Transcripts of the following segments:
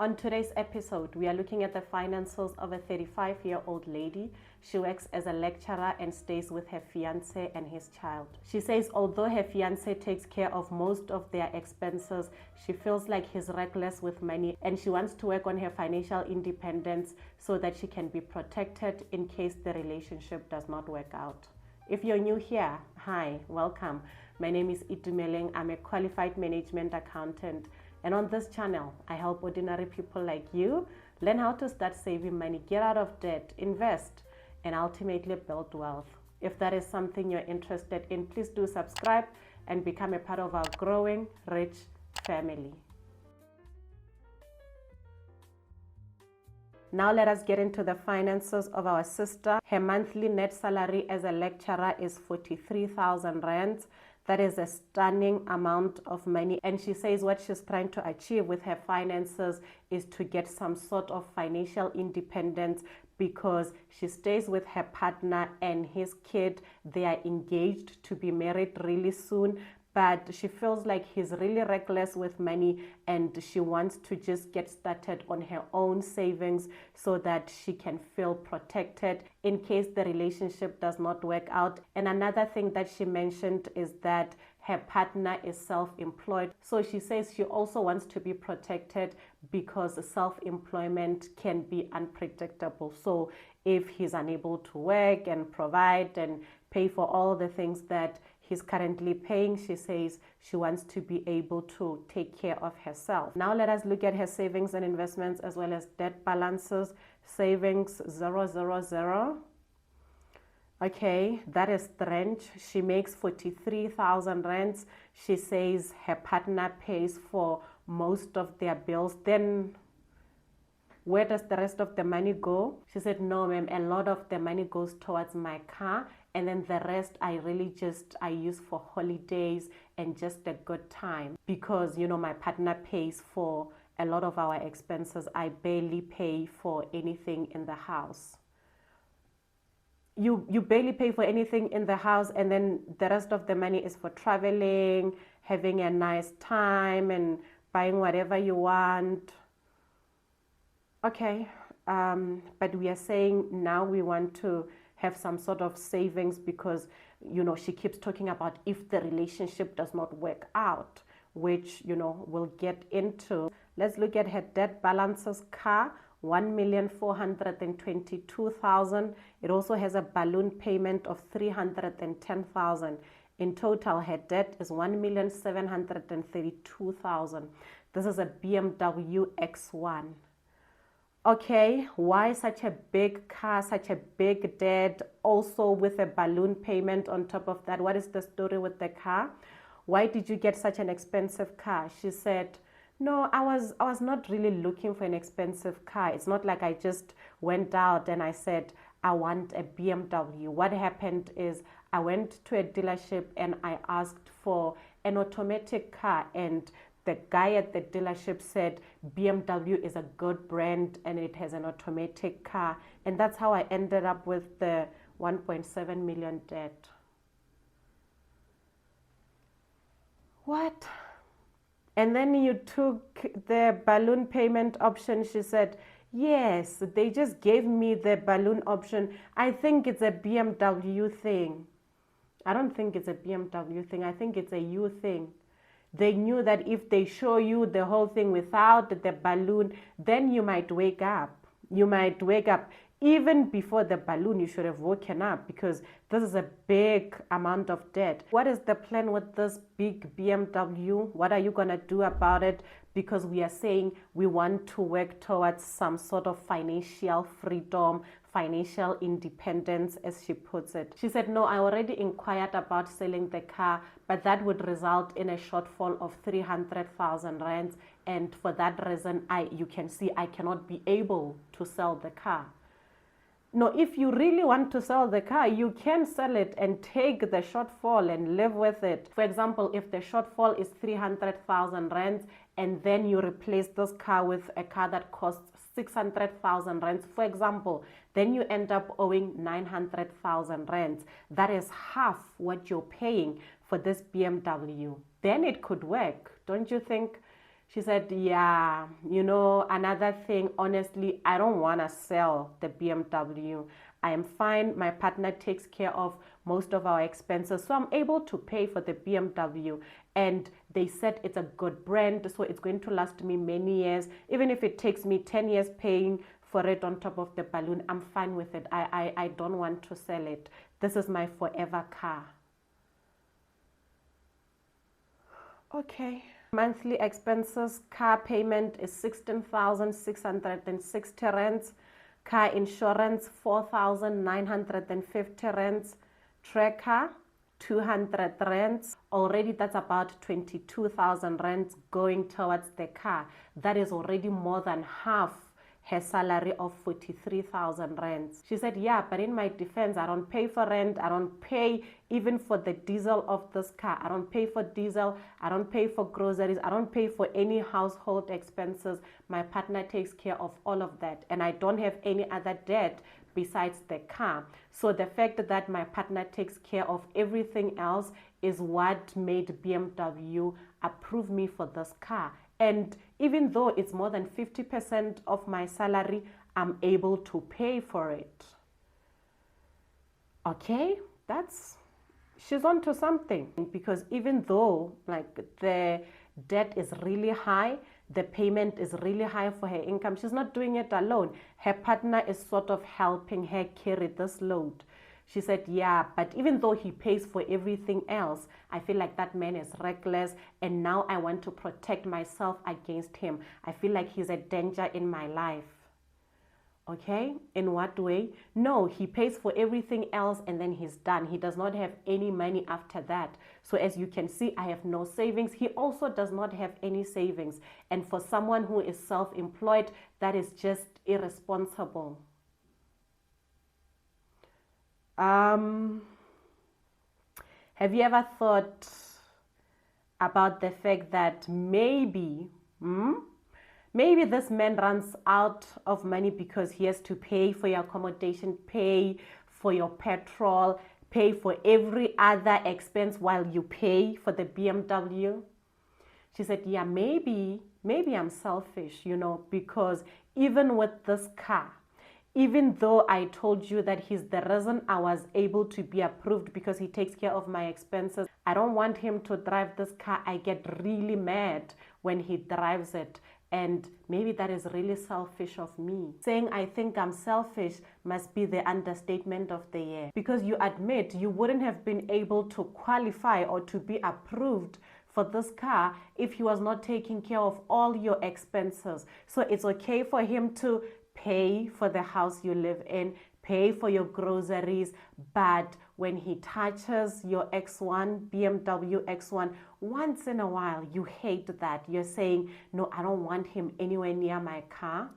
On today's episode, we are looking at the finances of a 35-year-old lady. She works as a lecturer and stays with her fiancé and his child. She says although her fiancé takes care of most of their expenses, she feels like he's reckless with money and she wants to work on her financial independence so that she can be protected in case the relationship does not work out. If you're new here, hi, welcome. My name is Itumeleng. I'm a qualified management accountant. And on this channel, I help ordinary people like you learn how to start saving money, get out of debt, invest, and ultimately build wealth. If that is something you're interested in, please do subscribe and become a part of our growing, rich family. Now let us get into the finances of our sister. Her monthly net salary as a lecturer is 43,000 rands. That is a stunning amount of money. And she says what she's trying to achieve with her finances is to get some sort of financial independence because she stays with her partner and his kid. They are engaged to be married really soon. But she feels like he's really reckless with money and she wants to just get started on her own savings so that she can feel protected in case the relationship does not work out. And another thing that she mentioned is that her partner is self-employed. So she says she also wants to be protected because self-employment can be unpredictable. So if he's unable to work and provide and pay for all the things that he's currently paying, she says she wants to be able to take care of herself. Now let us look at her savings and investments as well as debt balances. Savings 000. Okay, that is strange. She makes 43,000 rands. She says her partner pays for most of their bills. Then where does the rest of the money go? She said, no, ma'am, a lot of the money goes towards my car. And then the rest I use for holidays and just a good time. Because, my partner pays for a lot of our expenses. I barely pay for anything in the house. You barely pay for anything in the house, and then the rest of the money is for traveling, having a nice time, and buying whatever you want. Okay, but we are saying now we want to have some sort of savings because, she keeps talking about if the relationship does not work out, which, we'll get into. Let's look at her debt balances. Car, 1,422,000. It also has a balloon payment of 310,000. In total, her debt is 1,732,000. This is a BMW X1. Okay, why such a big car, such a big debt, also with a balloon payment on top of that? What is the story with the car? Why did you get such an expensive car? She said, no, I was not really looking for an expensive car. It's not like I just went out and I said, I want a BMW. What happened is I went to a dealership and I asked for an automatic car, and the guy at the dealership said BMW is a good brand and it has an automatic car. And that's how I ended up with the 1.7 million debt. What? And then you took the balloon payment option. She said, yes, they just gave me the balloon option. I think it's a BMW thing. I don't think it's a BMW thing. I think it's a you thing. They knew that if they show you the whole thing without the balloon, then you might wake up. You might wake up. Even before the balloon, you should have woken up because this is a big amount of debt. What is the plan with this big BMW? What are you going to do about it? Because we are saying we want to work towards some sort of financial freedom, financial independence, as she puts it. She said, no, I already inquired about selling the car, but that would result in a shortfall of 300,000 rands. And for that reason, you can see I cannot be able to sell the car. No, if you really want to sell the car, you can sell it and take the shortfall and live with it. For example, if the shortfall is 300,000 rands and then you replace this car with a car that costs 600,000 rands, for example, then you end up owing 900,000 rands. That is half what you're paying for this BMW. Then it could work, don't you think? She said, yeah, another thing, honestly, I don't want to sell the BMW. I am fine. My partner takes care of most of our expenses. So I'm able to pay for the BMW. And they said it's a good brand. So it's going to last me many years. Even if it takes me 10 years paying for it on top of the balloon, I'm fine with it. I don't want to sell it. This is my forever car. Okay. Monthly expenses, car payment is 16,660 rands. Car insurance, 4,950 rands. Tracker, 200 rands. Already that's about 22,000 rands going towards the car. That is already more than half her salary of 43,000 rands. She said, yeah, but in my defense, I don't pay for rent. I don't pay even for the diesel of this car. I don't pay for diesel. I don't pay for groceries. I don't pay for any household expenses. My partner takes care of all of that. And I don't have any other debt besides the car. So the fact that my partner takes care of everything else is what made BMW approve me for this car. And even though it's more than 50% of my salary, I'm able to pay for it. Okay, she's on to something. Because even though like the debt is really high, the payment is really high for her income, she's not doing it alone. Her partner is sort of helping her carry this load. She said, yeah, but even though he pays for everything else, I feel like that man is reckless, and now I want to protect myself against him. I feel like he's a danger in my life. Okay, in what way? No, he pays for everything else and then he's done. He does not have any money after that. So as you can see, I have no savings. He also does not have any savings. And for someone who is self-employed, that is just irresponsible. Have you ever thought about the fact that maybe this man runs out of money because he has to pay for your accommodation, pay for your petrol, pay for every other expense while you pay for the BMW? She said, yeah, maybe I'm selfish, because even with this car, even though I told you that he's the reason I was able to be approved because he takes care of my expenses, I don't want him to drive this car. I get really mad when he drives it. And maybe that is really selfish of me. Saying I think I'm selfish must be the understatement of the year. Because you admit you wouldn't have been able to qualify or to be approved for this car if he was not taking care of all your expenses. So it's okay for him to pay for the house you live in, pay for your groceries, but when he touches your X1, BMW X1, once in a while, you hate that. You're saying, no, I don't want him anywhere near my car.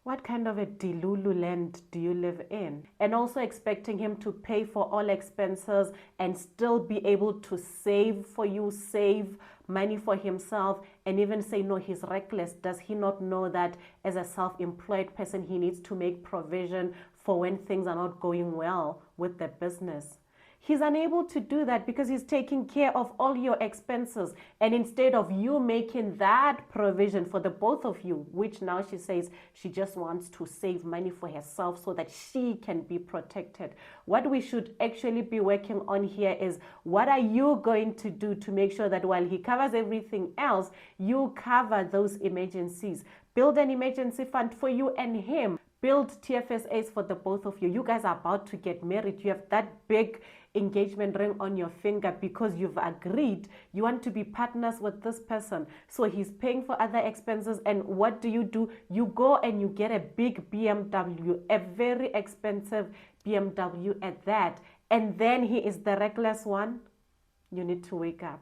What kind of a Delulu land do you live in? And also expecting him to pay for all expenses and still be able to save for you, save money for himself, and even say, no, he's reckless. Does he not know that as a self-employed person, he needs to make provision for when things are not going well with the business? He's unable to do that because he's taking care of all your expenses. And instead of you making that provision for the both of you, which now she says she just wants to save money for herself so that she can be protected. What we should actually be working on here is, what are you going to do to make sure that while he covers everything else, you cover those emergencies? Build an emergency fund for you and him. Build TFSAs for the both of you. You guys are about to get married. You have that big engagement ring on your finger because you've agreed you want to be partners with this person. So he's paying for other expenses, and what do? You go and you get a big BMW, a very expensive BMW at that, and then he is the reckless one. You need to wake up.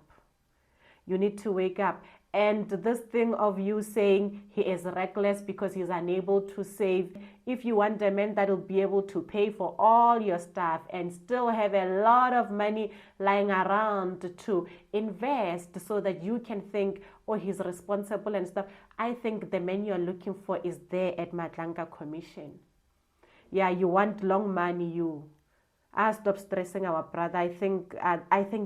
You need to wake up. And this thing of you saying he is reckless because he's unable to save, if you want a man that will be able to pay for all your stuff and still have a lot of money lying around to invest so that you can think, oh, he's responsible and stuff, I think the man you're looking for is there at Matlanka Commission. Yeah, you want long money, you. Stop stressing our brother. I think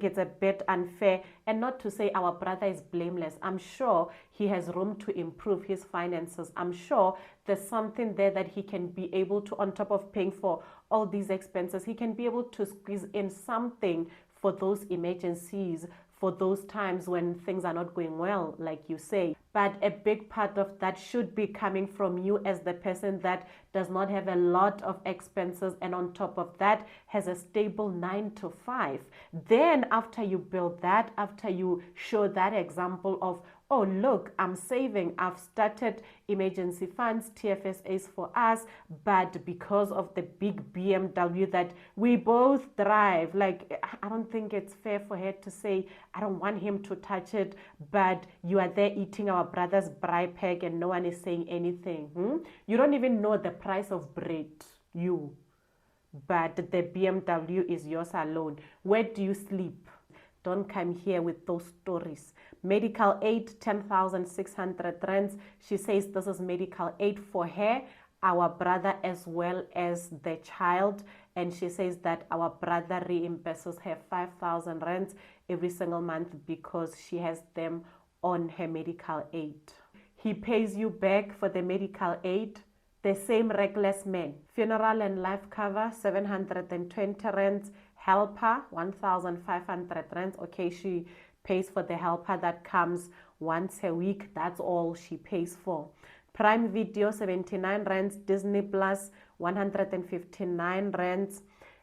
it's a bit unfair, and not to say our brother is blameless. I'm sure he has room to improve his finances. I'm sure there's something there that he can be able to, on top of paying for all these expenses, he can be able to squeeze in something for those emergencies, for those times when things are not going well, like you say. But a big part of that should be coming from you as the person that does not have a lot of expenses, and on top of that has a stable 9 to 5. Then after you build that, after you show that example of, oh, look, I'm saving, I've started emergency funds, TFSAs for us, but because of the big BMW that we both drive, like, I don't think it's fair for her to say, I don't want him to touch it, but you are there eating our brother's braai pack and no one is saying anything. You don't even know the price of bread, but the BMW is yours alone. Where do you sleep? Don't come here with those stories. Medical aid, 10,600 rands. She says this is medical aid for her, our brother, as well as the child. And she says that our brother reimburses her 5,000 rands every single month because she has them on her medical aid. He pays you back for the medical aid. The same reckless man. Funeral and life cover, 720 rands. Helper, 1,500 rands. Okay, she pays for the helper that comes once a week. That's all she pays for. Prime Video, 79 rands. Disney Plus, 159 rands.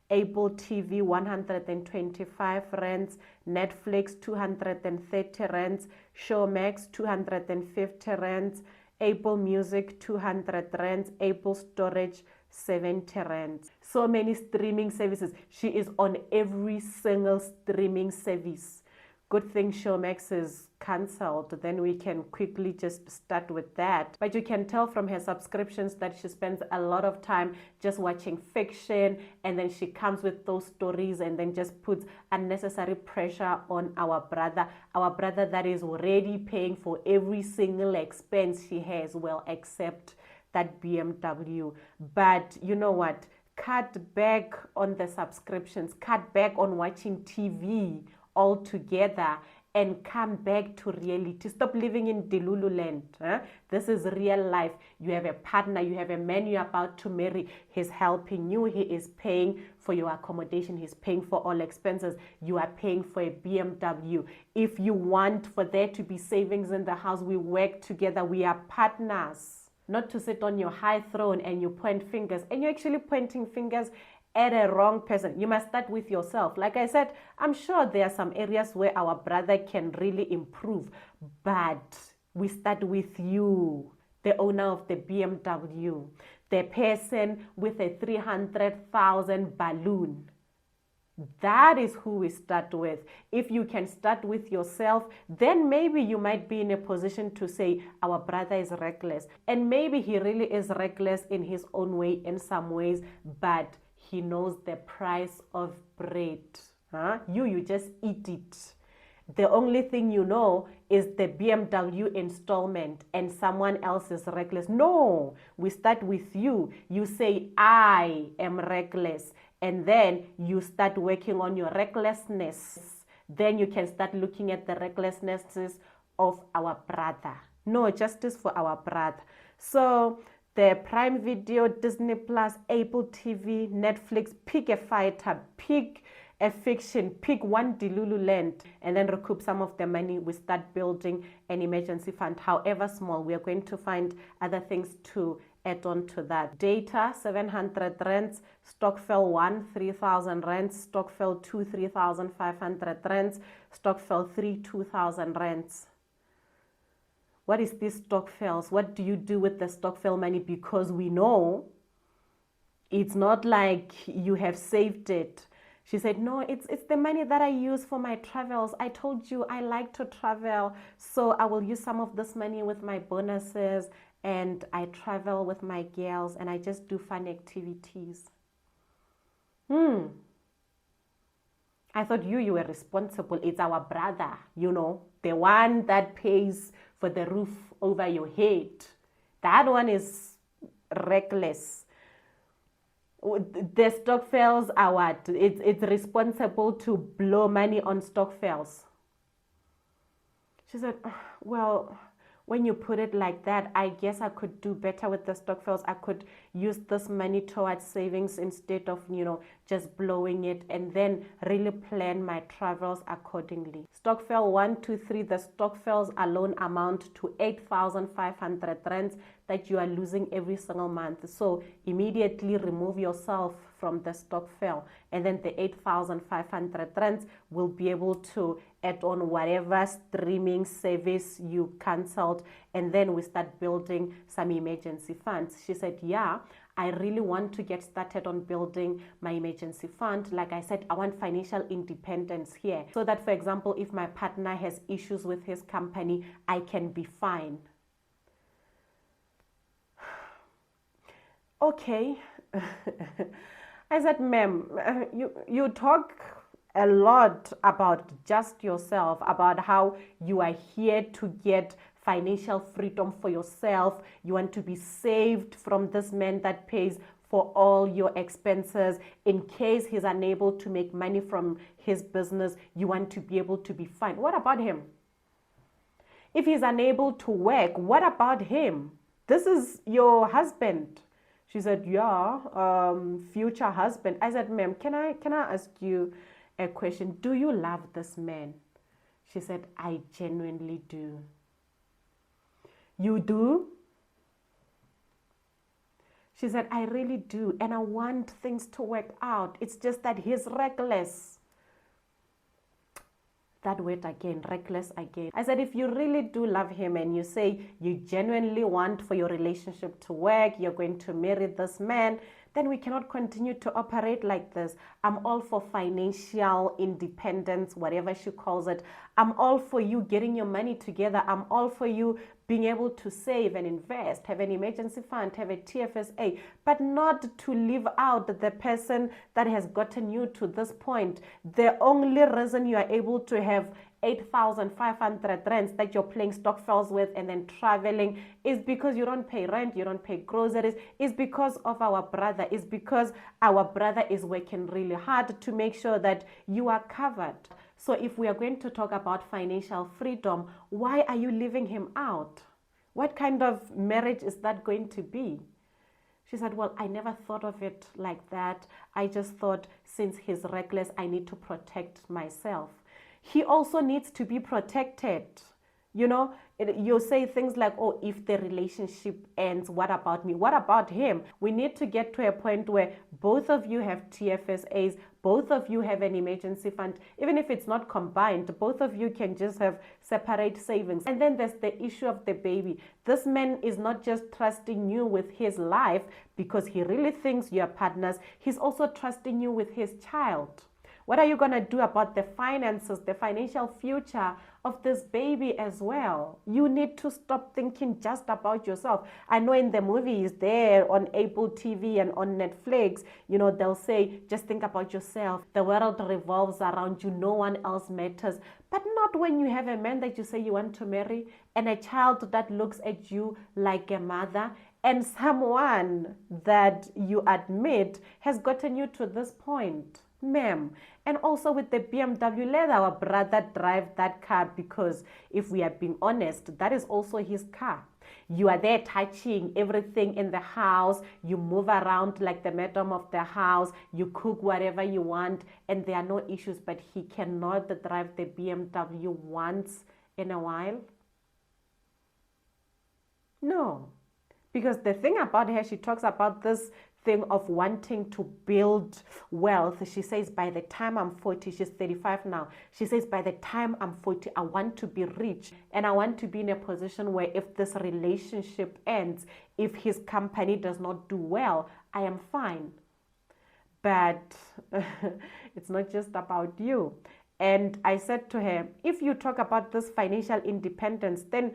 Apple TV, 125 rands. Netflix, 230 rands. Showmax, 250 rands. Apple Music, 200 rands. Apple Storage, 70 rands. So many streaming services. She is on every single streaming service. Good thing Showmax is cancelled. Then we can quickly just start with that. But you can tell from her subscriptions that she spends a lot of time just watching fiction, and then she comes with those stories and then just puts unnecessary pressure on our brother. Our brother that is already paying for every single expense she has, well, except that BMW. But you know what? Cut back on the subscriptions. Cut back on watching TV altogether and come back to reality. Stop living in Delulu land. This is real life. You have a partner, you have a man you're about to marry. He's helping you. He is paying for your accommodation. He's paying for all expenses. You are paying for a BMW. If you want for there to be savings in the house, we work together. We are partners. Not to sit on your high throne and you point fingers, and you're actually pointing fingers at a wrong person. You must start with yourself. Like I said, I'm sure there are some areas where our brother can really improve, but we start with you, the owner of the BMW, the person with a 300,000 balloon. That is who we start with. If you can start with yourself, then maybe you might be in a position to say our brother is reckless. And maybe he really is reckless in his own way in some ways, but he knows the price of bread. You just eat it. The only thing you know is the BMW installment and someone else is reckless. No, we start with you. You say, I am reckless. And then you start working on your recklessness. Then you can start looking at the recklessnesses of our brother. No, justice for our brother. So the Prime Video, Disney Plus, Apple TV, Netflix, pick a fighter, pick a fiction, pick one Delulu land, and then recoup some of the money. We start building an emergency fund, however small. We are going to find other things to add on to that. Data, 700 rands. Stockfell 1, 3,000 rands. Stockfell 2, 3,500 rands. Stockfell 3, 2,000 rands. What is this Stockfells? What do you do with the Stockfell money? Because we know it's not like you have saved it. She said, no, it's the money that I use for my travels. I told you I like to travel, so I will use some of this money with my bonuses, and I travel with my girls, and I just do fun activities. I thought you were responsible. It's our brother, the one that pays for the roof over your head. That one is reckless. The Stokvels are what? It's responsible to blow money on Stokvels. She said, well, when you put it like that, I guess I could do better with the Stokvels. I could use this money towards savings instead of, just blowing it, and then really plan my travels accordingly. Stokvel 1, 2, 3, the Stokvels alone amount to 8,500 rands that you are losing every single month. So immediately remove yourself from the Stokvel, and then the 8,500 rands will be able to add on whatever streaming service you cancelled, and then we start building some emergency funds. She said, yeah, I really want to get started on building my emergency fund. Like I said, I want financial independence here, so that, for example, if my partner has issues with his company, I can be fine. Okay. I said, ma'am, you talk a lot about just yourself, about how you are here to get financial freedom for yourself. You want to be saved from this man that pays for all your expenses. In case he's unable to make money from his business, you want to be able to be fine. What about him? If he's unable to work, what about him? This is your husband. She said, yeah, future husband. I said, ma'am, can I ask you a question? Do you love this man? She said, I genuinely do. You do? She said, I really do. And I want things to work out. It's just that he's reckless. That word again, reckless again. I said, if you really do love him and you say you genuinely want for your relationship to work, you're going to marry this man, then we cannot continue to operate like this. I'm all for financial independence, whatever she calls it. I'm all for you getting your money together. I'm all for you being able to save and invest, have an emergency fund, have a TFSA, but not to leave out the person that has gotten you to this point. The only reason you are able to have 8,500 rands that you're playing Stokvels with and then traveling is because you don't pay rent, you don't pay groceries. It's because of our brother. It's because our brother is working really hard to make sure that you are covered. So if we are going to talk about financial freedom, why are you leaving him out? What kind of marriage is that going to be? She said, well, I never thought of it like that. I just thought since he's reckless, I need to protect myself. He also needs to be protected. You say things like, oh, if the relationship ends, what about me? What about him? We need to get to a point where both of you have TFSAs, both of you have an emergency fund. Even if it's not combined, both of you can just have separate savings. And then there's the issue of the baby. This man is not just trusting you with his life because he really thinks you're partners. He's also trusting you with his child. What are you going to do about the finances, the financial future of this baby as well? You need to stop thinking just about yourself. I know in the movies there on Apple TV and on Netflix, they'll say, just think about yourself. The world revolves around you. No one else matters. But not when you have a man that you say you want to marry and a child that looks at you like a mother and someone that you admit has gotten you to this point. Ma'am. And also with the BMW, let our brother drive that car, because if we are being honest, that is also his car. You are there touching everything in the house. You move around like the madam of the house. You cook whatever you want and there are no issues, but he cannot drive the BMW once in a while. No. Because the thing about her, she talks about this thing of wanting to build wealth. She says, by the time I'm 40, she's 35 now. She says, by the time I'm 40, I want to be rich and I want to be in a position where if this relationship ends, if his company does not do well, I am fine. But it's not just about you. And I said to her, if you talk about this financial independence, then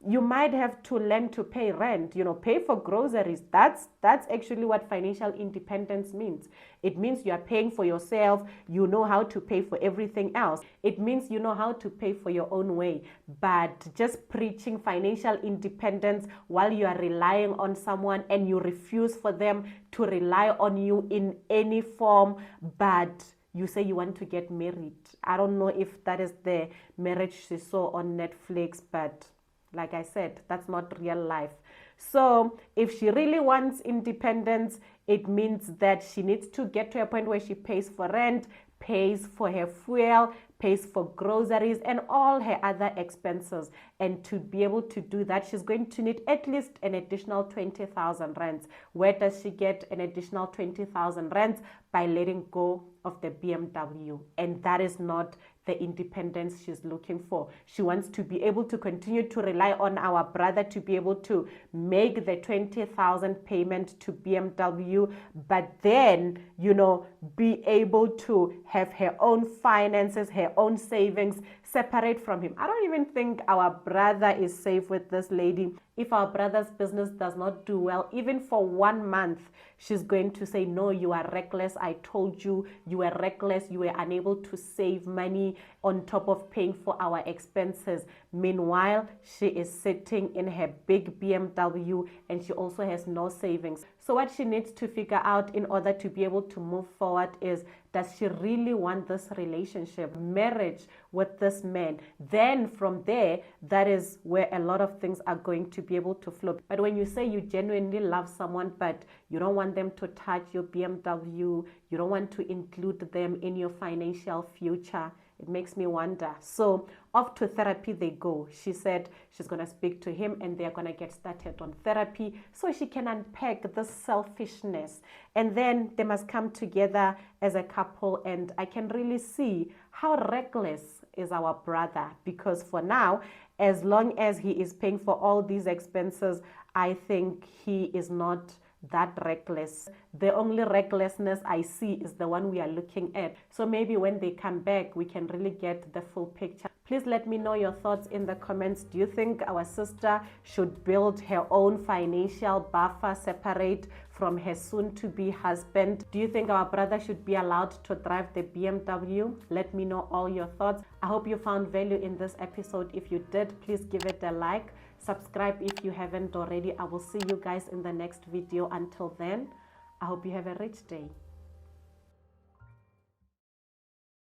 You might have to learn to pay rent, pay for groceries. That's actually what financial independence means. It means you are paying for yourself. You know how to pay for everything else. It means you know how to pay for your own way. But just preaching financial independence while you are relying on someone and you refuse for them to rely on you in any form, but you say you want to get married. I don't know if that is the marriage she saw on Netflix, but like I said, that's not real life. So if she really wants independence, it means that she needs to get to a point where she pays for rent, pays for her fuel, pays for groceries and all her other expenses. And to be able to do that, she's going to need at least an additional 20,000 rands. Where does she get an additional 20,000 rands? By letting go of the BMW. And that is not the independence she's looking for. She wants to be able to continue to rely on our brother to be able to make the 20,000 payment to BMW, but then, be able to have her own finances, her own savings, separate from him. I don't even think our brother is safe with this lady. If our brother's business does not do well, even for 1 month, she's going to say, no, you are reckless. I told you, you were reckless. You were unable to save money on top of paying for our expenses. Meanwhile, she is sitting in her big BMW and she also has no savings. So what she needs to figure out in order to be able to move forward is, does she really want this relationship, marriage with this man? Then from there, that is where a lot of things are going to be able to flow. But when you say you genuinely love someone, but you don't want them to touch your BMW, you don't want to include them in your financial future, it makes me wonder. So off to therapy they go. She said she's going to speak to him and they're going to get started on therapy so she can unpack this selfishness. And then they must come together as a couple. And I can really see how reckless is our brother, because for now, as long as he is paying for all these expenses, I think he is not that reckless. The only recklessness I see is the one we are looking at. So maybe when they come back, we can really get the full picture. Please let me know your thoughts in the comments. Do you think our sister should build her own financial buffer separate from her soon-to-be husband? Do you think our brother should be allowed to drive the BMW? Let me know all your thoughts. I hope you found value in this episode. If you did, please give it a like. Subscribe if you haven't already. I will see you guys in the next video. Until then, I hope you have a rich day.